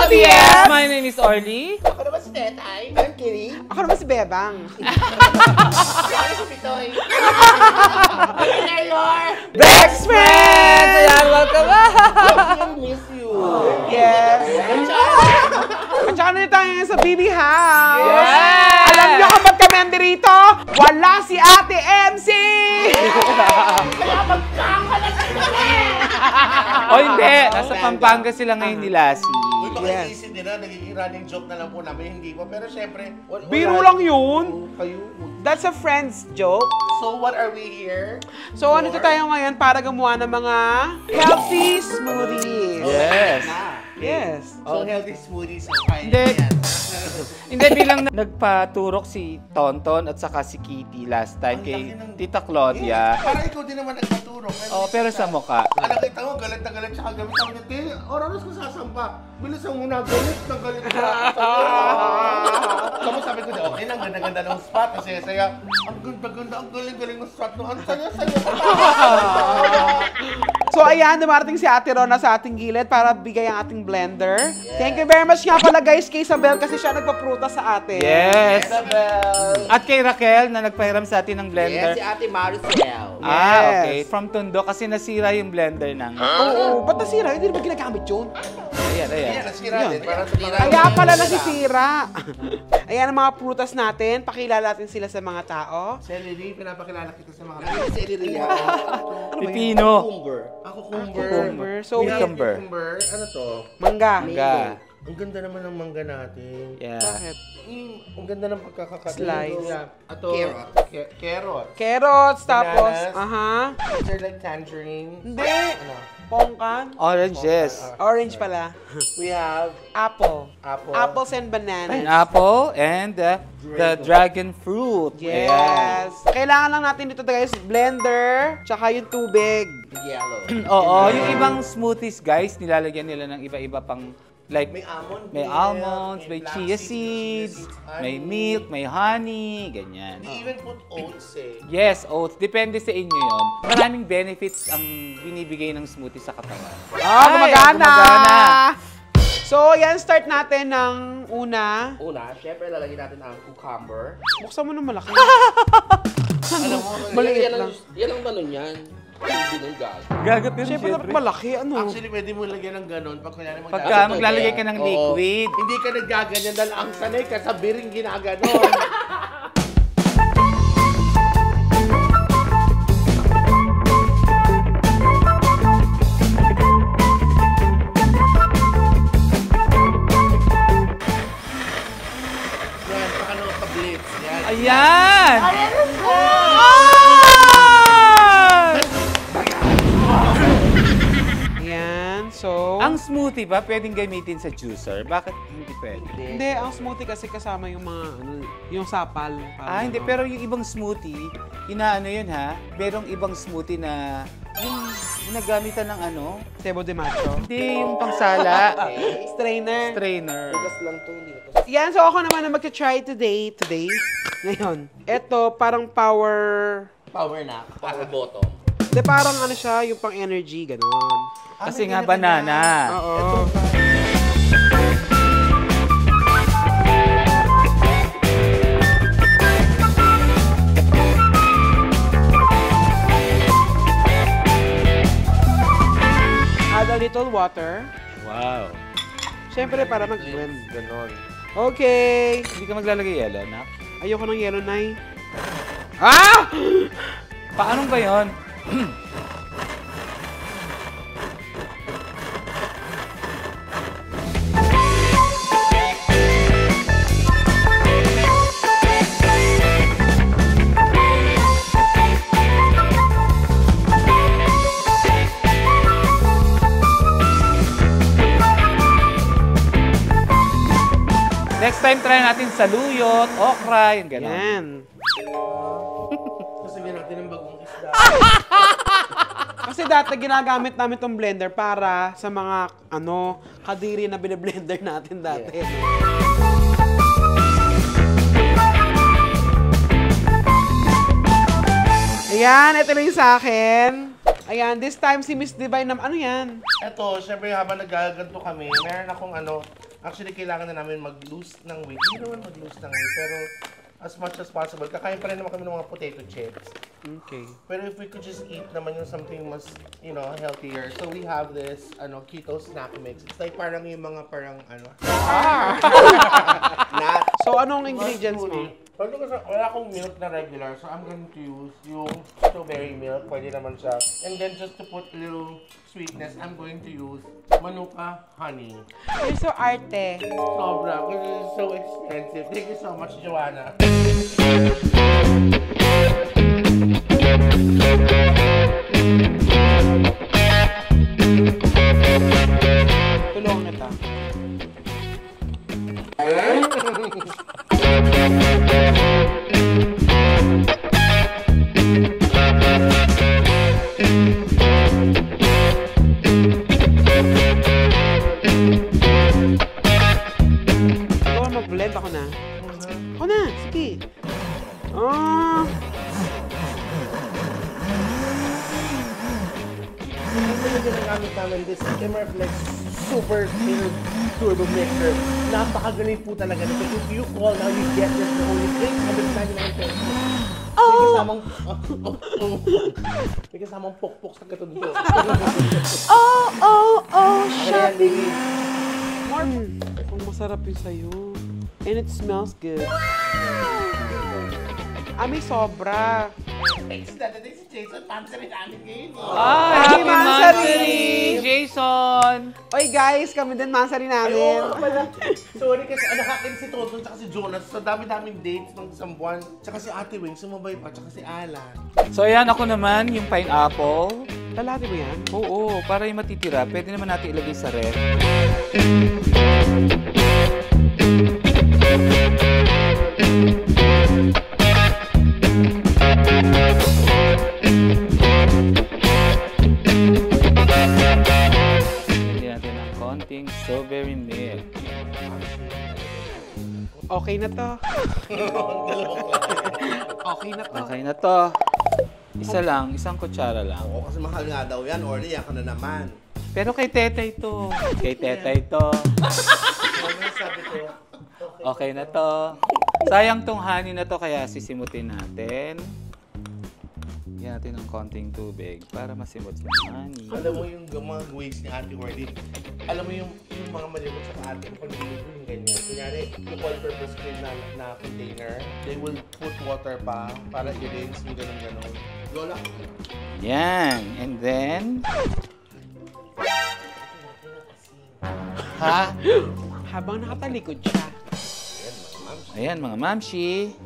BFF! My name is Orly. Ako naman si Tetay. I'm Kiri. Ako naman si Bebang. Ako si Pitoy. We are your Best friends! Ayan, welcome I miss you. Yes. At saka na tayo sa BB House. Yes! Alam niyo kung ba't kami nandito? Wala si Ate MC! Kaya magkakalat kami! O hindi, nasa Pampanga sila ngayon ni Lassie. Uy, baka iisip nila, nagiging running joke na lang po namin, hindi po. Pero syempre, Biro lang yun. Kayo. That's a friend's joke. So, what are we here? So, ano tayo ngayon para gumawa ng mga healthy smoothies. Yes. Yes. So, healthy smoothies ang kain Hindi. yan. Hindi, bilang nagpaturok si Tonton at saka si Kitty last time kay Tita Claudia. Parang ikaw din naman nagpaturok. Oh, pero sa mukha. Nakita mo, galit na galit siya kagabi. Sabi niya, Te, oras ko sasampa. Bilis ang muna, galit na galit siya. Tapos sabi ko, okay lang, ganda-ganda ng spot. Kasi saya, ang ganda-ganda, ang galing-galing ng spot. No, ang saya-saya. So ayan, dumarating si Ate Rona sa ating gilid para bigay ang ating blender. Thank you very much nga pala guys kay Isabel kasi siya nagpaprutas sa atin. Yes. Isabel. At kay Raquel na nagpahiram sa atin ng blender. Yes, si Ate Maricel. Ah, okay. From Tondo kasi nasira yung blender ng... Oo, ba't nasira? Hindi naman ginagamit yun. Ayan, ayan. Yan, nasira din. Para sa mga... Kaya pala nasisira. Ayan ang mga prutas natin. Pakilala natin sila sa mga tao. Celery, pinapakilala kita sa mga... Celery yan. Pipino. Cucumber. Ako cucumber. Cucumber. So, We have cucumber. cucumber. Ano to? Mangga. Mangga. Ang ganda naman ng mangga natin. Yeah. Bakit? Ang ganda ng pagkakakat. Slice. Yeah. Ato, carrot. Carrots, tapos, Bananas. These are like tangerine. Hindi. Ano? Pongkan. Oranges. Orange pala. We have Apple. apple. Apples and bananas. Pineapple and the dragon fruit. Ayan. Yes. Kailangan lang natin dito guys, blender, tsaka yung tubig. Yellow. Oo, yung ibang smoothies guys, nilalagyan nila ng iba-iba pang like May almond. may milk, almonds, may flax chia seeds, seeds, honey. may milk, may honey, ganyan. We even put oats eh. Yes, oats. Depende sa inyo yon. Maraming benefits ang binibigay ng smoothie sa katawan. Ah, Ay, gumagana! gumagana. So, yan, start natin ng una. Una, syempre lalagyan natin ang cucumber. Buksan mo ng malaki. Alam mo, Maliit yan lang. Yan ang tanong yan. Hindi nung gag. Gagat yun, Siyempre, dapat malaki, ano? Actually, pwede mo lagyan ng ganun pag kunyari Pagka maglalagay ka ng liquid. Hindi ka naggaganyan dahil ang sanay ka sa biring ginaganon. Yan, saka nung ka-blitz. Yan. Ayan! Ayan, so... Ang smoothie ba pwedeng gamitin sa juicer? Bakit hindi pwede? Hindi, ang smoothie kasi kasama yung mga, ano, yung sapal. Ah, hindi. Pero yung ibang smoothie, inaano yun ha? Merong ibang smoothie na yung ginagamitan ng ano? Cebo de macho. Hindi, yung pangsala. Strainer. Strainer. Bukas lang to, hindi na to. Yan, so ako naman na mag-try today. Ngayon. Ito, parang power... Power na. Power bottom. Hindi, parang ano siya, yung pang energy, gano'n. Kasi nga banana. Oo. Add a little water. Wow. Siyempre, para mag-blend. Ganon. Okay. Hindi ka maglalagay yelo, anak? Ayoko ng yellow, Nay. Ah! Paano ba yun? Next time, try natin saluyot, okra, yung gano'n. Yan. Sasabihin natin ng bagong isda. Kasi dati ginagamit namin tong blender para sa mga kadiri na bine-blender natin dati. Ayan, ito lang yung sa akin. Ayan, this time si Miss Divine ano yan? Eto, syempre habang nagaganto kami, meron akong Actually, kailangan na namin mag-lose ng weight. Hindi naman mag-lose ng weight, pero as much as possible, kakain pa rin naman kami ng mga potato chips. Okay. Pero if we could just eat naman yung something mas, you know, healthier. So we have this, keto snack mix. It's like parang yung mga nut. So, anong ingredients mo? Pero wala akong milk na regular, so I'm going to use yung strawberry milk. Pwede naman siya. And then just to put a little sweetness, I'm going to use Manuka honey. You're so arte. Sobra, because it's so expensive. Thank you so much, Joanna. Tulungan kita. Ikaw ang mag-blend, ako na. Ako na, sige. Ah. Ito yung ginagamit namin, this Immerflex Super Clear Turbo Mixer. Napakagaling po talaga nito. If you call now, you get this for only 899 pesos. May kasamang pokpok sa katundo. Shopping. Kung masarap yung sa'yo. And it smells good. May sobra. Thanks na natin si Jason. Pansari namin ngayon. Happy Mansari! Jason! Oy guys, kami din Mansari namin. Sorry kasi nakakin si Toto at si Jonas. So dami-daming dates ng isang buwan. Tsaka si Ate Wing, sumabay pa. Tsaka si Alan. So ayan, ako naman, yung pineapple. Lalaki mo yan? Oo, para yung matitira, pwede naman natin ilagay sa ref. Lagyan natin ng konting strawberry milk. Okay na to. Okay na to. Okay na to. Isa lang, isang kutsara lang. Oo, kasi mahal nga daw yan. Orly, yan ka na naman. Pero kay Tetay to. Kay Tetay to. Ano sabi ko? Okay na to. Sayang tong honey na to, kaya sisimutin natin. Lagyan natin ng konting tubig para masimot yung honey. Alam mo yung mga ways ni Ate Orly. Alam mo yung mga malibot sa ate pag yung ganyan. Kunyari, yung all-purpose cream na container, they will put water pa para i-rinse yung ganun-ganun. Go lang. Yan. And then... Ha? Habang nakatalikod siya. Ayan, mga mamshi.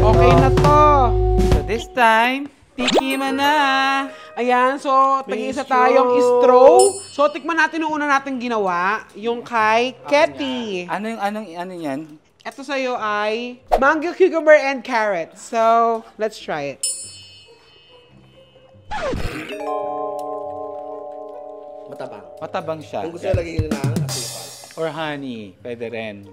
Okay na to. So this time, tikiman na. Ayan, so tag-isa tayong straw. So tikman natin yung una natin ginawa, yung kay Ketty. Ano yan? Ito sa'yo ay mango, cucumber, and carrot. So, let's try it. Matabang. Matabang siya. Kung gusto nyo lagyan nyo na ang asukal. Or honey, pwede rin.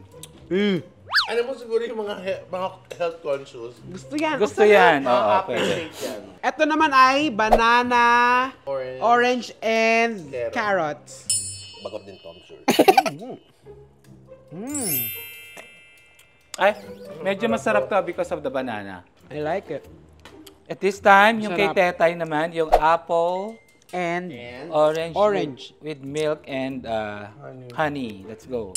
Ano mo siguro yung mga health conscious? Gusto yan. Gusto yan. Oo, pwede. Appreciate yan. Ito naman ay banana, orange, and Carrot. carrots. Bagot din to, I'm sure. Ay, medyo masarap to because of the banana. I like it. At this time, yung kay Sarap. Tetay naman, yung apple, And orange. With milk and honey. Let's go.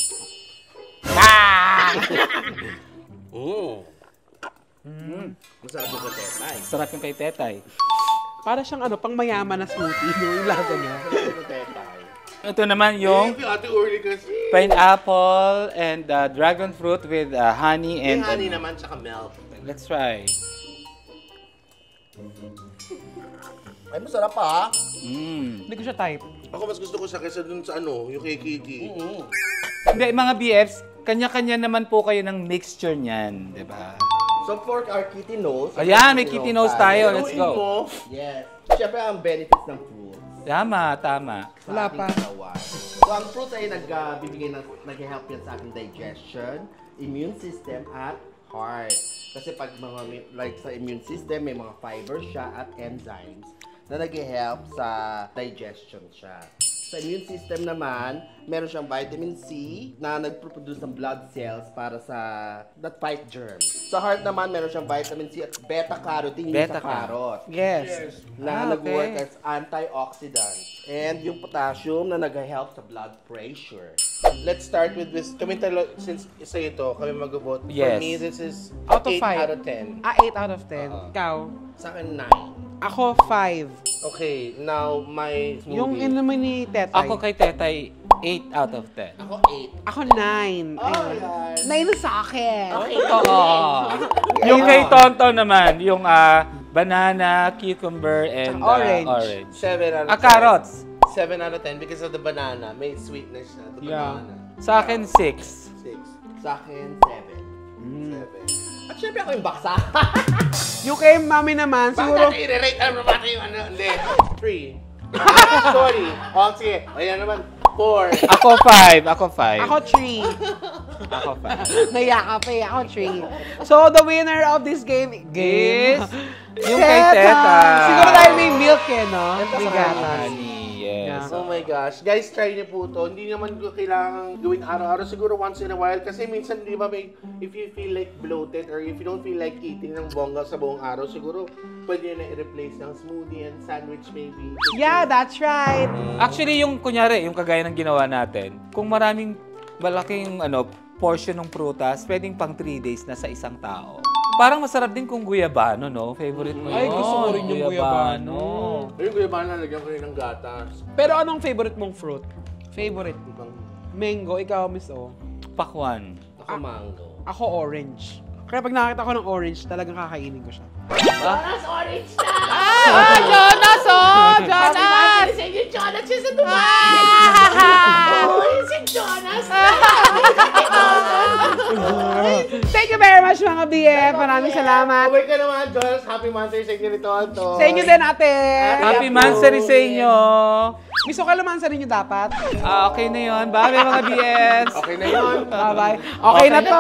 Masarap yung tetay. Sarap yung kay Tetay. para siyang pang mayaman na smoothie, yung lasa niya. Masarap yung tetay. Ito naman yung Thank you, Ate Orly kasi. pineapple and dragon fruit with honey and... Yung honey naman, tsaka milk. Let's try. Ay, masarap pa. Hindi ko siya type. Ako mas gusto ko siya kaysa dun sa yung kay Kiki. Hindi, mga BFs, kanya-kanya naman po kayo ng mixture niyan, di ba? So for our kitty nose. Ayan, may kitty nose tayo. Let's Haluin mo. go. Yes. Siyempre ang benefits ng fruits. Tama, tama. Sa Wala ating pa. katawan. So ang fruits ay nag-help yan sa ating digestion, immune system, at heart. Kasi pag like sa immune system, may mga fibers siya at enzymes na nag-help sa digestion siya. Sa immune system naman, meron siyang vitamin C na nagproduce ng blood cells para sa that fight germs. Sa heart naman, meron siyang vitamin C at beta-carotene yung sa carrot. Yes. Na okay. nag-work as antioxidant. And yung potassium na nag-help sa blood pressure. Let's start with this. Since isa ito, kami mag-vote. Yes. For me, this is Out of 8 5. out of 10. 8 out of 10. Ikaw? Sa akin, 9. Ako, 5. Okay, now my smoothie. Yung inuman ni Tetay. Ako kay Tetay, 8 out of 10. Ako, 8. Ako 9. Alright. 9 sa akin. Oo. Yung kay Tonton naman, yung banana, cucumber, and Orange. orange. 7 out of 10. Carrots. 7 out of 10 because of the banana. May sweetness na. The Yeah. banana. Sa akin, 6. 6. Sa akin, 7. 7. At syempre ako yung baksa. Yung kay mami naman, Bakit siguro... natin i-rate? Alam naman yung ano? Hindi. 3. Sorry. O, sige. Ayan naman. 4. Ako 5. Ako 5. Ako 3. Ako 5. Nayakap eh. Ako 3. So, the winner of this game Is yung kay Teta. Siguro dahil may milk eh, no? May gatas. Honey, yes. Oh my gosh. Guys, try niyo po ito. Hindi naman ko kailangan gawin araw-araw. Siguro once in a while. Kasi minsan, di ba, if you feel like bloated or if you don't feel like eating ng bongga sa buong araw, siguro pwede nyo na i-replace ng smoothie and sandwich maybe. Yeah, that's right. Actually, yung kunyari, yung kagaya ng ginawa natin, kung maraming malaking portion ng prutas, pwedeng pang 3 days na sa isang tao. Parang masarap din kung guyabano, no? Favorite mo yun. Ay, gusto ko rin yung guyabano. Ayun, kuya ba nalagyan ko rin ng gatas. Pero anong favorite mong fruit? Favorite. Mango. Ikaw, Miss O. Pakwan. Ako, mango. Ako, orange. Kaya pag nakita ko ng orange, talagang kakainin ko siya. Jonas, orange na! Jonas! Jonas! Sige, Jonas siya sa Dubai! Si Jonas! Thank you very much, mga BF. Maraming salamat. Away ka naman, Jonas. Happy Mother's Day nito, Anto. Sa inyo din, ate. Happy Mansari sa inyo! Miss O, kalamansa rin nyo dapat. Okay na yun. Bye, mga BS! Okay na yun. Bye-bye. Okay na to.